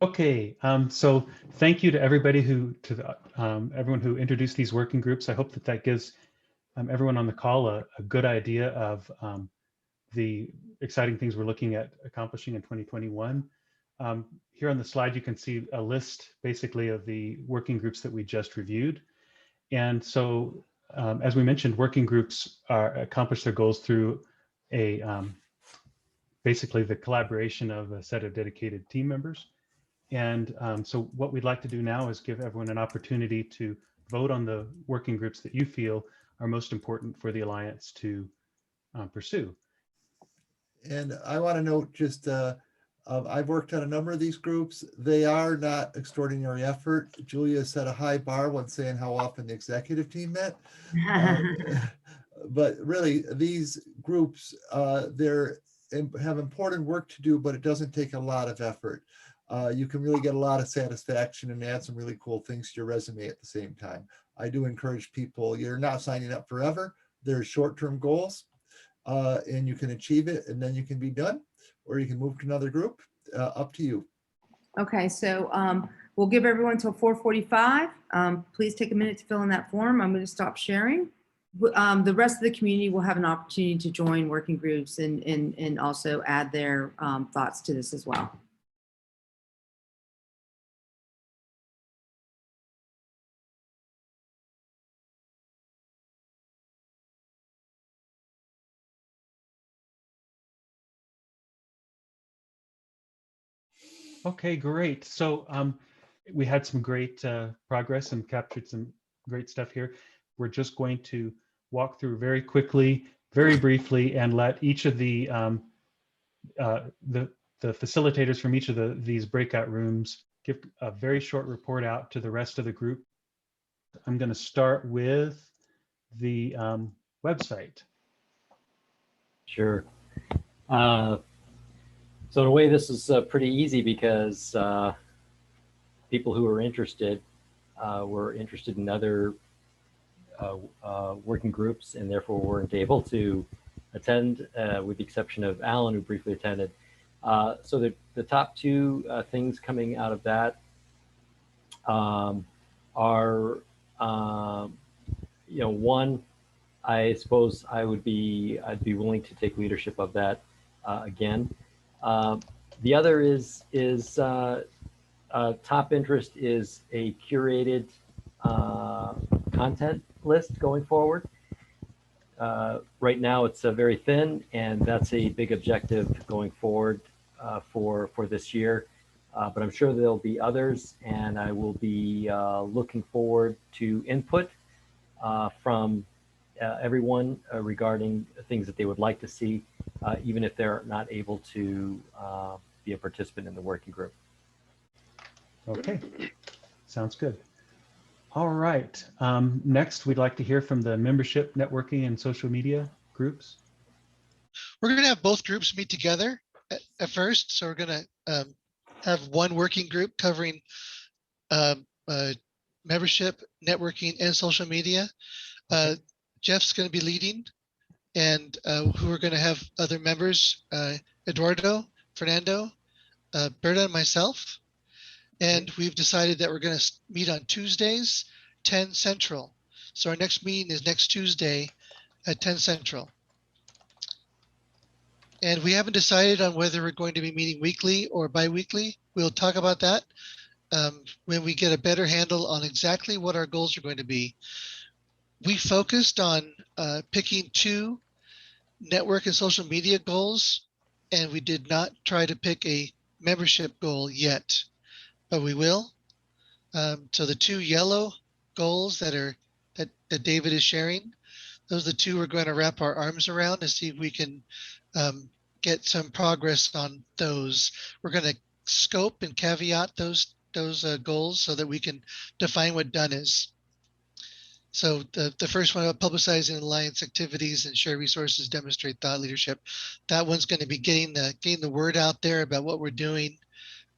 Okay, so thank you to everybody everyone who introduced these working groups. I hope that that gives everyone on the call a good idea of the exciting things we're looking at accomplishing in 2021. Here on the slide, you can see a list basically of the working groups that we just reviewed. And so, as we mentioned, working groups accomplish their goals through a basically the collaboration of a set of dedicated team members. And so what we'd like to do now is give everyone an opportunity to vote on the working groups that you feel are most important for the Alliance to pursue. And I want to note just, I've worked on a number of these groups. They are not extraordinary effort. Julia set a high bar when saying how often the executive team met. But really, these groups, they're have important work to do, but it doesn't take a lot of effort. You can really get a lot of satisfaction and add some really cool things to your resume at the same time. I do encourage people, you're not signing up forever. There's short-term goals, and you can achieve it and then you can be done, or you can move to another group, up to you. Okay, so we'll give everyone till 4:45. Please take a minute to fill in that form. I'm going to stop sharing. The rest of the community will have an opportunity to join working groups and also add their thoughts to this as well. Okay, great. So we had some great progress and captured some great stuff here. We're just going to walk through very quickly, very briefly, and let each of the facilitators from each of these breakout rooms give a very short report out to the rest of the group. I'm going to start with the website. Sure. So in a way, this is pretty easy because people who are interested were interested in other working groups and therefore weren't able to attend, with the exception of Alan, who briefly attended. So the top two things coming out of that are, one, I suppose I'd be willing to take leadership of that again. The other is top interest is a curated content list going forward. Right now it's very thin, and that's a big objective going forward for this year. But I'm sure there'll be others, and I will be looking forward to input from everyone regarding things that they would like to see, even if they're not able to be a participant in the working group. Okay, sounds good. All right, next we'd like to hear from the membership, networking, and social media groups. We're going to have both groups meet together at first. So we're going to have one working group covering membership, networking, and social media. Jeff's going to be leading, and who are going to have other members, Eduardo, Fernando, Berta, and myself. And we've decided that we're going to meet on Tuesdays, 10 Central. So our next meeting is next Tuesday at 10 Central. And we haven't decided on whether we're going to be meeting weekly or bi-weekly. We'll talk about that when we get a better handle on exactly what our goals are going to be. We focused on picking 2 network and social media goals, and we did not try to pick a membership goal yet, but we will. So the 2 yellow goals that David is sharing, those are the 2 we're going to wrap our arms around to see if we can get some progress on those. We're going to scope and caveat those goals so that we can define what done is. So the first one about publicizing Alliance activities and share resources, demonstrate thought leadership. That one's going to be getting the word out there about what we're doing,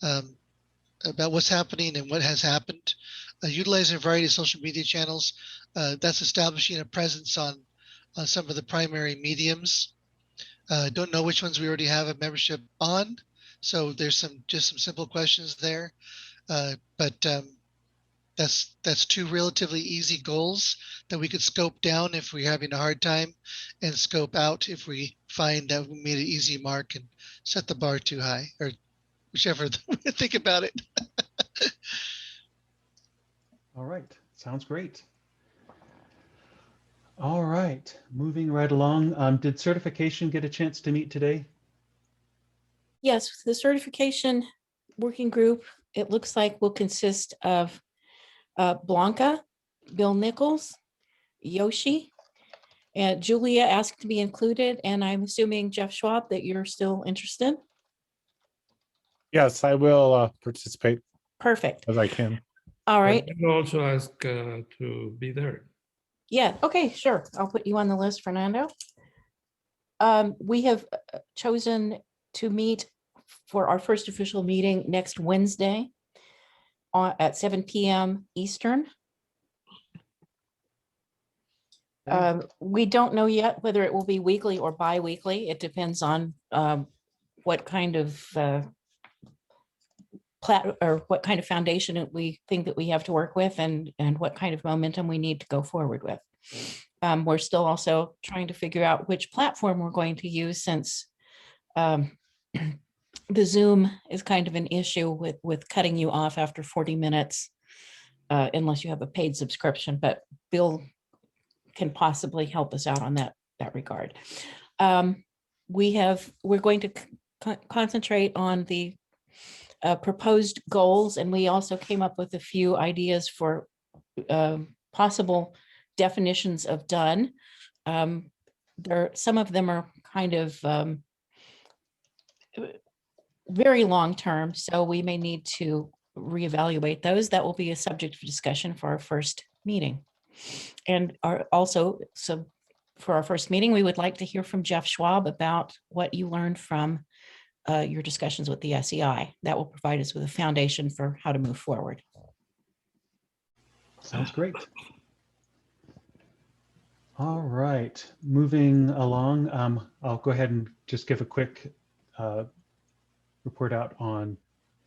about what's happening and what has happened. Utilizing a variety of social media channels. That's establishing a presence on some of the primary mediums. Don't know which ones we already have a membership on, So there's just some simple questions there. But that's two relatively easy goals that we could scope down if we're having a hard time, and scope out if we find that we made an easy mark and set the bar too high, or whichever way to think about it. All right, sounds great. All right, moving right along. Did certification get a chance to meet today? Yes, the certification working group, it looks like will consist of Blanca, Bill Nichols, Yoshi, and Julia asked to be included, and I'm assuming Jeff Schwab that you're still interested. Yes, I will participate Perfect. as I can. All right. I will also ask to be there. Yeah, okay, sure. I'll put you on the list, Fernando. We have chosen to meet for our first official meeting next Wednesday at 7 p.m. Eastern. We don't know yet whether it will be weekly or bi-weekly. It depends on what kind of what kind of foundation we think that we have to work with, and what kind of momentum we need to go forward with. We're still also trying to figure out which platform we're going to use, since the Zoom is kind of an issue with cutting you off after 40 minutes, unless you have a paid subscription, but Bill can possibly help us out on that regard. We're going to concentrate on the proposed goals, and we also came up with a few ideas for possible definitions of done. Some of them are kind of very long term, so we may need to reevaluate those. That will be a subject of discussion for our first meeting. And so for our first meeting, we would like to hear from Jeff Schwab about what you learned from your discussions with the SEI. That will provide us with a foundation for how to move forward. Sounds great. All right, moving along, I'll go ahead and just give a quick report out on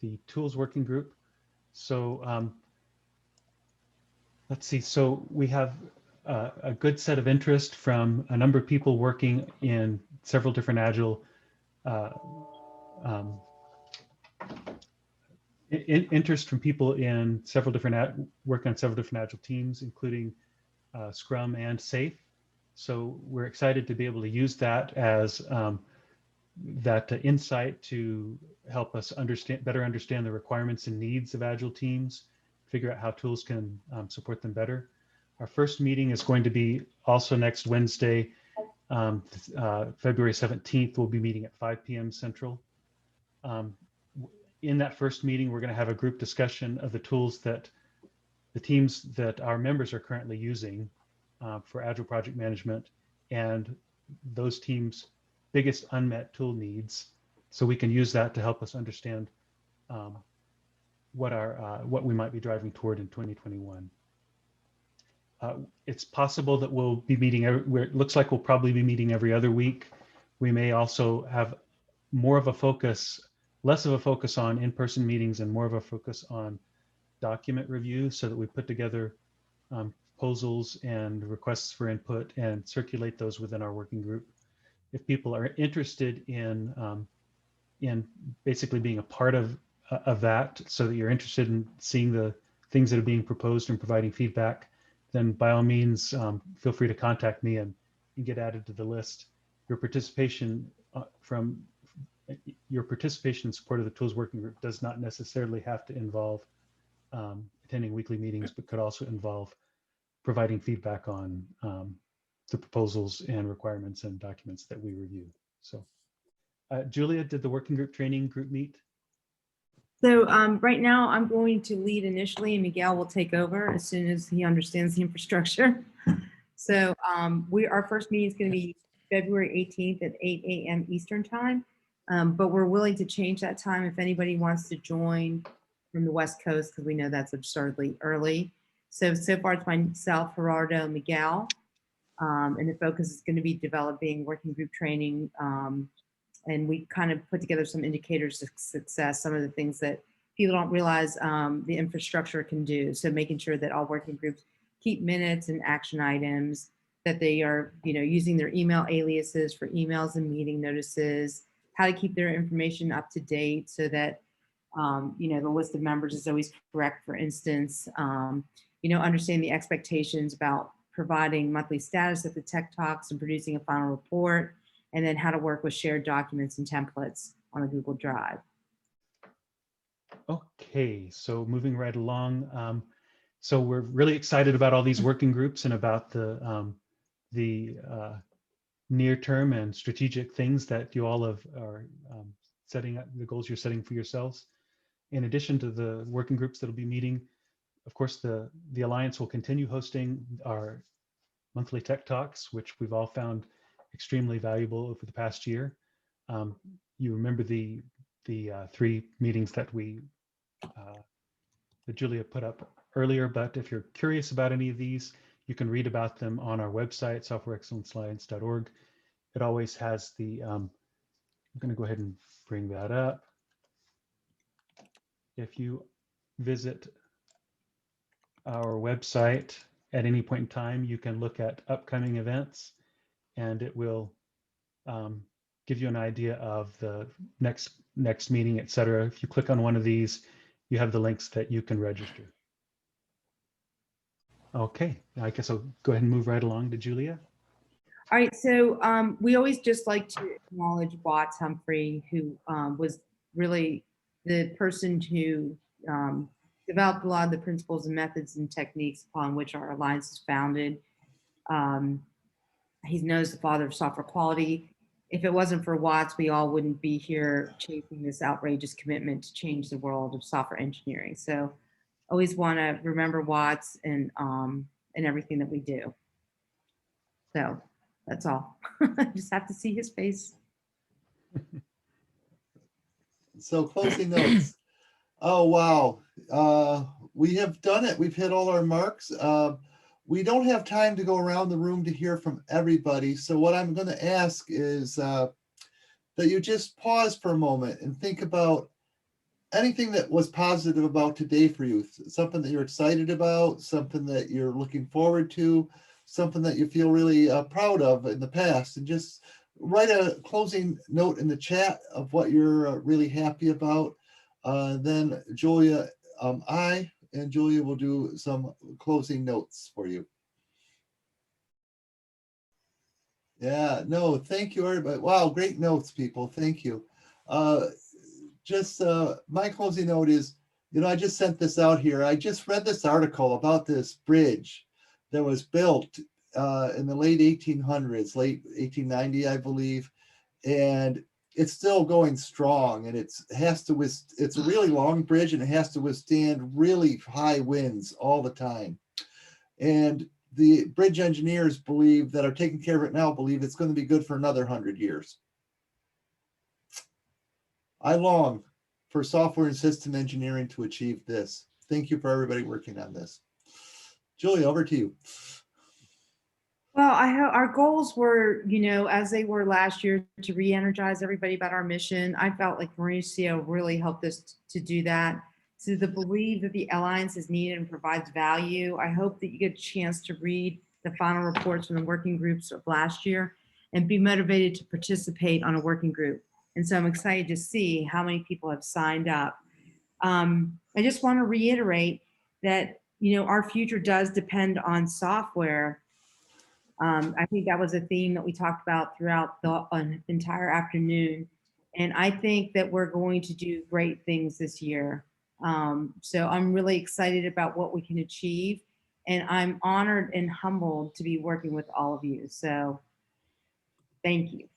the tools working group. So let's see, so we have a good set of interest from a number of people working in several different Agile interest from people in several different work on several different Agile teams, including Scrum and SAFe. So we're excited to be able to use that as that insight to help us better understand the requirements and needs of Agile teams, figure out how tools can support them better. Our first meeting is going to be also next Wednesday, February 17th. We'll be meeting at 5 p.m. Central. In that first meeting, we're going to have a group discussion of the tools that the teams that our members are currently using for Agile project management, and those teams' biggest unmet tool needs, so we can use that to help us understand what we might be driving toward in 2021. It's possible that we'll be meeting it looks like we'll probably be meeting every other week. We may also have more of a focus, less of a focus on in-person meetings and more of a focus on document review, so that we put together proposals and requests for input and circulate those within our working group. If people are interested in basically being a part of that, so that you're interested in seeing the things that are being proposed and providing feedback, then by all means, feel free to contact me and get added to the list. Your participation in support of the tools working group does not necessarily have to involve attending weekly meetings, but could also involve providing feedback on the proposals and requirements and documents that we review. So Julia, did the working group training group meet? So right now I'm going to lead initially, and Miguel will take over as soon as he understands the infrastructure. So our first meeting is going to be February 18th at 8 a.m. Eastern time, but we're willing to change that time if anybody wants to join from the West Coast, because we know that's absurdly early. So far it's myself, Gerardo, Miguel, and the focus is going to be developing working group training And we kind of put together some indicators of success, some of the things that people don't realize the infrastructure can do. So making sure that all working groups keep minutes and action items, that they are, using their email aliases for emails and meeting notices, how to keep their information up to date so that, the list of members is always correct, for instance, understand the expectations about providing monthly status at the Tech Talks and producing a final report, and then how to work with shared documents and templates on a Google Drive. Okay, so moving right along. So we're really excited about all these working groups and about the near-term and strategic things that you all are setting up, the goals you're setting for yourselves. In addition to the working groups that'll be meeting, of course, the Alliance will continue hosting our monthly Tech Talks, which we've all found extremely valuable over the past year. You remember the 3 meetings that that Julia put up earlier, but if you're curious about any of these, you can read about them on our website, softwareexcellencealliance.org. It always has the, I'm going to go ahead and bring that up. If you visit our website at any point in time, you can look at upcoming events, and it will give you an idea of the next meeting, etc. If you click on one of these, you have the links that you can register. Okay, I guess I'll go ahead and move right along to Julia. All right, so we always just like to acknowledge Watts Humphrey, who was really the person who developed a lot of the principles and methods and techniques upon which our Alliance is founded. He's known as the father of software quality. If it wasn't for Watts, we all wouldn't be here chasing this outrageous commitment to change the world of software engineering. So always want to remember Watts and everything that we do. So that's all. I just have to see his face. So closing notes. Oh, wow. We have done it. We've hit all our marks. We don't have time to go around the room to hear from everybody. So what I'm going to ask is that you just pause for a moment and think about anything that was positive about today for you, something that you're excited about, something that you're looking forward to, something that you feel really proud of in the past, and just write a closing note in the chat of what you're really happy about. Then Julia, I and Julia will do some closing notes for you. Yeah, no, thank you, everybody. Wow, great notes, people. Thank you. My closing note is, I just sent this out here. I just read this article about this bridge that was built in the late 1800s, late 1890, I believe, and it's still going strong. And it's a really long bridge, and it has to withstand really high winds all the time. And the bridge engineers that are taking care of it now believe it's going to be good for another 100 years. I long for software and system engineering to achieve this. Thank you for everybody working on this. Julie, over to you. Well, our goals were, as they were last year, to re-energize everybody about our mission. I felt like Mauricio really helped us to do that. So the belief that the Alliance is needed and provides value. I hope that you get a chance to read the final reports from the working groups of last year and be motivated to participate on a working group. And so I'm excited to see how many people have signed up. I just want to reiterate that, our future does depend on software. I think that was a theme that we talked about throughout the entire afternoon. And I think that we're going to do great things this year. So I'm really excited about what we can achieve. And I'm honored and humbled to be working with all of you. So thank you.